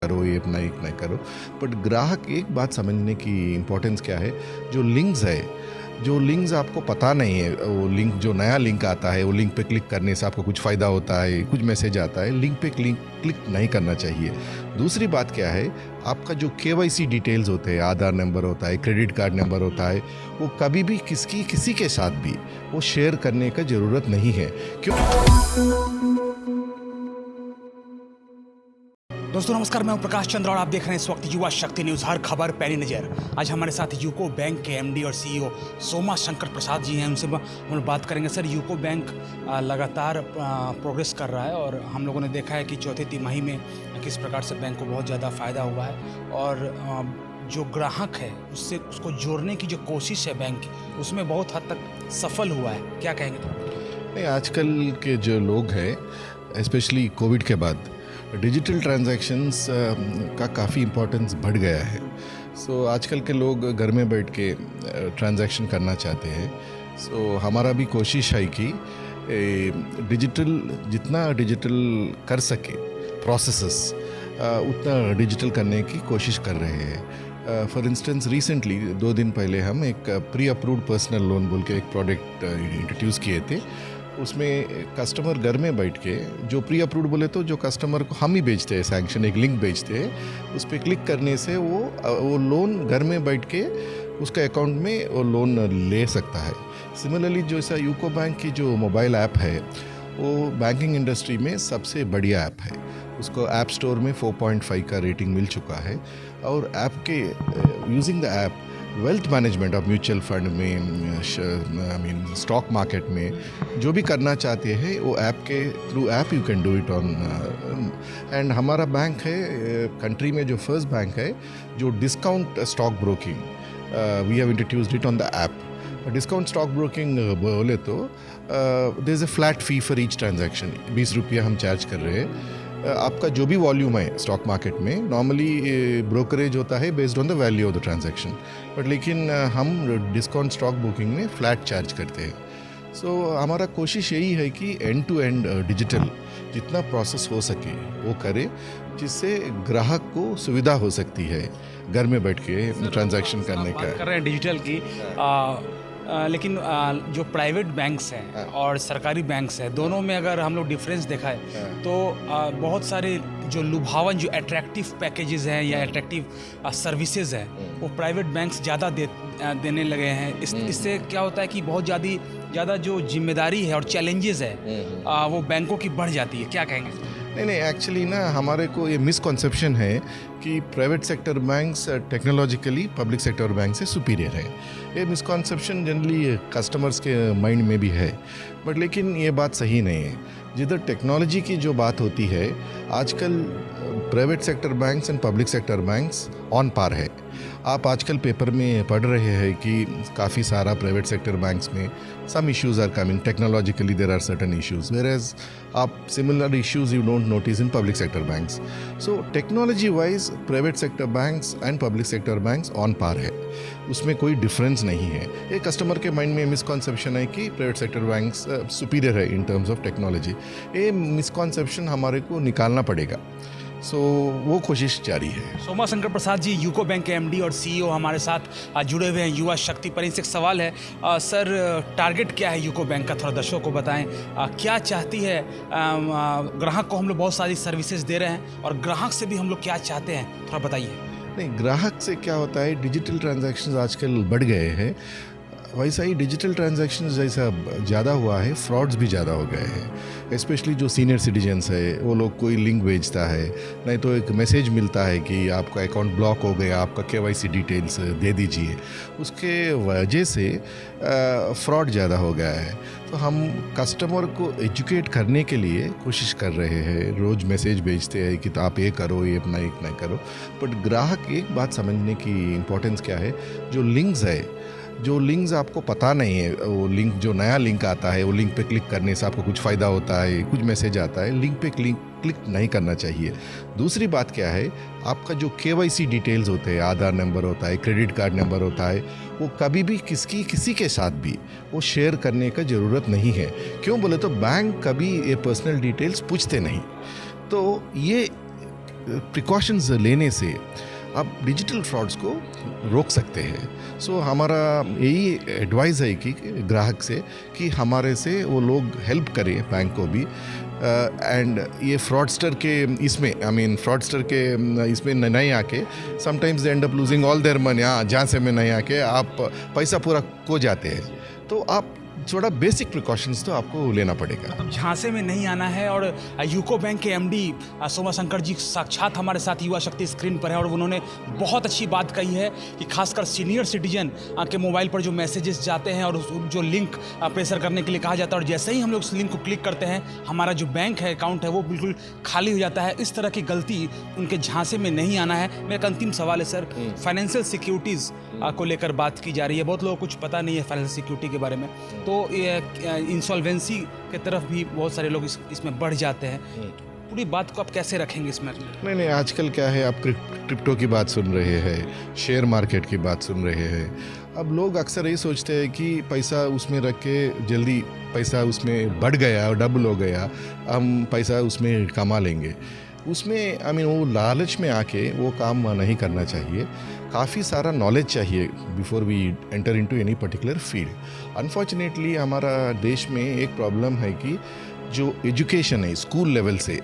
करो, ये अपना एक ना करो। बट ग्राहक एक बात समझने की इम्पोर्टेंस क्या है, जो लिंक्स है, जो लिंक्स आपको पता नहीं है, वो लिंक जो नया लिंक आता है, वो लिंक पे क्लिक करने से आपको कुछ फ़ायदा होता है, कुछ मैसेज आता है, लिंक पे क्लिक नहीं करना चाहिए। दूसरी बात क्या है, आपका जो केवाईसी डिटेल्स होते हैं, आधार नंबर होता है, क्रेडिट कार्ड नंबर होता है, वो कभी भी किसी के साथ भी वो शेयर करने का ज़रूरत नहीं है। क्यों? दोस्तों नमस्कार, मैं हूं प्रकाश चंद्र और आप देख रहे हैं इस वक्त युवा शक्ति न्यूज़, हर खबर पैनी नज़र। आज हमारे साथ यूको बैंक के एमडी और सीईओ सोमा शंकर प्रसाद जी हैं। उनसे हम लोग बात करेंगे। सर, यूको बैंक लगातार प्रोग्रेस कर रहा है और हम लोगों ने देखा है कि चौथी तिमाही में किस प्रकार से बैंक को बहुत ज़्यादा फ़ायदा हुआ है और जो ग्राहक है उसको जोड़ने की जो कोशिश है बैंक की, उसमें बहुत हद तक सफल हुआ है। क्या कहेंगे? नहीं, आजकल के जो लोग हैं, स्पेशली कोविड के बाद डिजिटल ट्रांजैक्शंस का काफ़ी इम्पोर्टेंस बढ़ गया है। सो आजकल के लोग घर में बैठ के ट्रांजैक्शन करना चाहते हैं। सो हमारा भी कोशिश है कि जितना डिजिटल कर सके प्रोसेसेस, उतना डिजिटल करने की कोशिश कर रहे हैं। फॉर इंस्टेंस रिसेंटली 2 दिन पहले हम एक प्री अप्रूव्ड पर्सनल लोन बोल के एक प्रोडक्ट इंट्रोड्यूस किए थे। उसमें कस्टमर घर में बैठ के, जो प्री अप्रूव्ड बोले तो जो कस्टमर को हम ही भेजते हैं, सैंक्शन एक लिंक भेजते हैं, उस पर क्लिक करने से वो लोन घर में बैठ के उसका अकाउंट में वो लोन ले सकता है। सिमिलरली जो ऐसा यूको बैंक की जो मोबाइल ऐप है, वो बैंकिंग इंडस्ट्री में सबसे बढ़िया ऐप है। उसको ऐप स्टोर में 4.5 का रेटिंग मिल चुका है और ऐप के using the app wealth management of mutual fund में, स्टॉक मार्केट में जो भी करना चाहते हैं, वो ऐप के through app you can do it on. And हमारा बैंक है कंट्री में जो फर्स्ट बैंक है जो discount stock broking, we have introduced it on the app. Discount stock broking बोले तो there is a flat fee for each transaction. 20 रुपया हम चार्ज कर रहे हैं। आपका जो भी वॉल्यूम है स्टॉक मार्केट में, नॉर्मली ब्रोकरेज होता है based on the value of the transaction, but लेकिन हम डिस्काउंट स्टॉक बुकिंग में फ्लैट चार्ज करते हैं। सो हमारा कोशिश यही है कि एंड टू एंड डिजिटल जितना प्रोसेस हो सके वो करे, जिससे ग्राहक को सुविधा हो सकती है घर में बैठ के ट्रांजैक्शन करने का। कर रहे हैं डिजिटल की, लेकिन जो प्राइवेट बैंक्स हैं और सरकारी बैंक्स हैं, दोनों में अगर हम लोग डिफरेंस देखा है तो बहुत सारे जो लुभावन, जो अट्रैक्टिव पैकेजेस हैं या अट्रैक्टिव सर्विसेज हैं, वो प्राइवेट बैंक्स ज़्यादा देने लगे हैं। इससे क्या होता है कि बहुत ज़्यादा जो जिम्मेदारी है और चैलेंजेस है वो बैंकों की बढ़ जाती है। क्या कहेंगे? नहीं, एक्चुअली ना हमारे को ये मिसकॉन्सेप्शन है कि private sector banks technologically public sector bank से सुपीरियर है। ये मिसकॉन्सेप्शन जनरली कस्टमर्स के माइंड में भी है, बट लेकिन ये बात सही नहीं है। जिधर टेक्नोलॉजी की जो बात होती है, आजकल private sector banks and public sector banks on par है। आप आजकल पेपर में पढ़ रहे हैं कि काफ़ी सारा प्राइवेट सेक्टर बैंक्स में some issues are coming technologically, there are certain issues, whereas आप similar issues you don't notice in public sector banks. So technology wise private sector banks and public sector banks on par है, उसमें कोई difference नहीं है। ये customer के mind में misconception है कि प्राइवेट सेक्टर बैंक्स सुपीरियर है इन टर्म्स ऑफ टेक्नोलॉजी। ये मिसकॉन्सेप्शन हमारे को निकालना पड़ेगा। सो वो कोशिश जारी है। सोमा शंकर प्रसाद जी यूको बैंक के एमडी और सीईओ हमारे साथ जुड़े हुए हैं युवा शक्ति पर। इनसे एक सवाल है, सर, टारगेट क्या है यूको बैंक का, थोड़ा दर्शकों को बताएं। क्या चाहती है ग्राहक को? हम लोग बहुत सारी सर्विसेज दे रहे हैं और ग्राहक से भी हम लोग क्या चाहते हैं, थोड़ा बताइए। नहीं, ग्राहक से क्या होता है, डिजिटल ट्रांजैक्शंस आजकल बढ़ गए हैं। वैसा ही डिजिटल ट्रांजैक्शन जैसा ज़्यादा हुआ है, फ्रॉड्स भी ज़्यादा हो गए हैं। स्पेशली जो सीनियर सिटीजन्स है, वो लोग कोई लिंक भेजता है, नहीं तो एक मैसेज मिलता है कि आपका अकाउंट ब्लॉक हो गया, आपका केवाईसी डिटेल्स दे दीजिए। उसके वजह से फ्रॉड ज़्यादा हो गया है। तो हम कस्टमर को एजुकेट करने के लिए कोशिश कर रहे हैं, रोज़ मैसेज भेजते हैं कि आप ये करो, ये अपना एक ना करो। बट ग्राहक एक बात समझने की इम्पोर्टेंस क्या है, जो लिंक्स है, जो लिंक्स आपको पता नहीं है, वो लिंक जो नया लिंक आता है, वो लिंक पे क्लिक करने से आपको कुछ फ़ायदा होता है, कुछ मैसेज आता है, लिंक पे क्लिक नहीं करना चाहिए। दूसरी बात क्या है, आपका जो केवाईसी डिटेल्स होते हैं, आधार नंबर होता है, क्रेडिट कार्ड नंबर होता है, वो कभी भी किसी के साथ भी वो शेयर करने का ज़रूरत नहीं है। क्यों बोले तो बैंक कभी ये पर्सनल डिटेल्स पूछते नहीं। तो ये प्रिकॉशंस लेने से आप डिजिटल फ्रॉड्स को रोक सकते हैं। सो हमारा यही एडवाइस है कि ग्राहक से कि हमारे से वो लोग हेल्प करें बैंक को भी। एंड ये फ्रॉडस्टर के इसमें फ्रॉडस्टर के इसमें नहीं आके sometimes they and up losing all their money. जहाँ से में नहीं आके आप पैसा पूरा खो जाते हैं। तो आप थोड़ा बेसिक प्रिकॉशंस तो आपको लेना पड़ेगा। मतलब झांसे में नहीं आना है। और यूको बैंक के एमडी सोमा शंकर जी साक्षात हमारे साथ युवा शक्ति स्क्रीन पर है और उन्होंने बहुत अच्छी बात कही है कि खासकर सीनियर सिटीजन के मोबाइल पर जो मैसेजेस जाते हैं और जो लिंक प्रेशर करने के लिए कहा जाता है और जैसे ही हम लोग उस लिंक को क्लिक करते हैं हमारा जो बैंक है अकाउंट है वो बिल्कुल खाली हो जाता है। इस तरह की गलती उनके झांसे में नहीं आना है। मेरा एक अंतिम सवाल है सर, फाइनेंशियल सिक्योरिटीज़ को लेकर बात की जा रही है। बहुत लोगों को कुछ पता नहीं है फाइनेंशियल सिक्योरिटी के बारे में, तो इंसॉल्वेंसी की तरफ भी बहुत सारे लोग इसमें बढ़ जाते हैं। पूरी बात को आप कैसे रखेंगे इसमें? नहीं, आजकल क्या है, आप क्रिप्टो की बात सुन रहे हैं, शेयर मार्केट की बात सुन रहे हैं। अब लोग अक्सर यही सोचते हैं कि पैसा उसमें रख के जल्दी पैसा उसमें बढ़ गया और डबल हो गया, हम पैसा उसमें कमा लेंगे। उसमें वो लालच में आके वो काम नहीं करना चाहिए। काफ़ी सारा नॉलेज चाहिए before we enter into any particular field. Unfortunately हमारा देश में एक प्रॉब्लम है कि जो एजुकेशन है स्कूल लेवल से,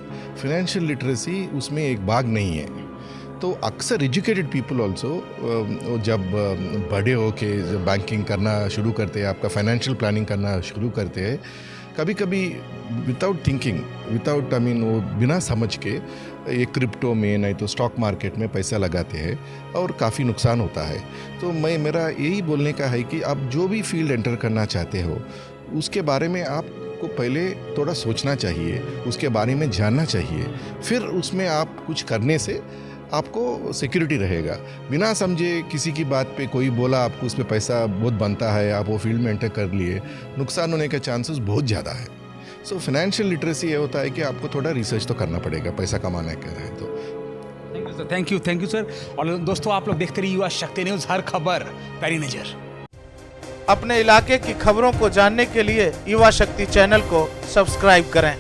फाइनेंशियल लिटरेसी उसमें एक भाग नहीं है। तो अक्सर एजुकेटेड पीपल ऑल्सो जब बड़े हो के जब बैंकिंग करना शुरू करते हैं, आपका फाइनेंशियल प्लानिंग करना शुरू करते हैं, कभी कभी विदाउट थिंकिंग वो बिना समझ के एक क्रिप्टो में नहीं तो स्टॉक मार्केट में पैसा लगाते हैं और काफ़ी नुकसान होता है। तो मेरा यही बोलने का है कि आप जो भी फील्ड एंटर करना चाहते हो उसके बारे में आपको पहले थोड़ा सोचना चाहिए, उसके बारे में जानना चाहिए, फिर उसमें आप कुछ करने से आपको सिक्योरिटी रहेगा। बिना समझे किसी की बात पे कोई बोला आपको उस पर पैसा बहुत बनता है, आप वो फील्ड में एंटर कर लिए, नुकसान होने के चांसेस बहुत ज़्यादा है। सो फाइनेंशियल लिटरेसी ये होता है कि आपको थोड़ा रिसर्च तो करना पड़ेगा पैसा कमाने के है तो। Thank you sir. और दोस्तों आप लोग देखते रहिए युवा शक्ति न्यूज़, हर खबर पैनी नज़र। अपने इलाके की खबरों को जानने के लिए युवा शक्ति चैनल को सब्सक्राइब करें।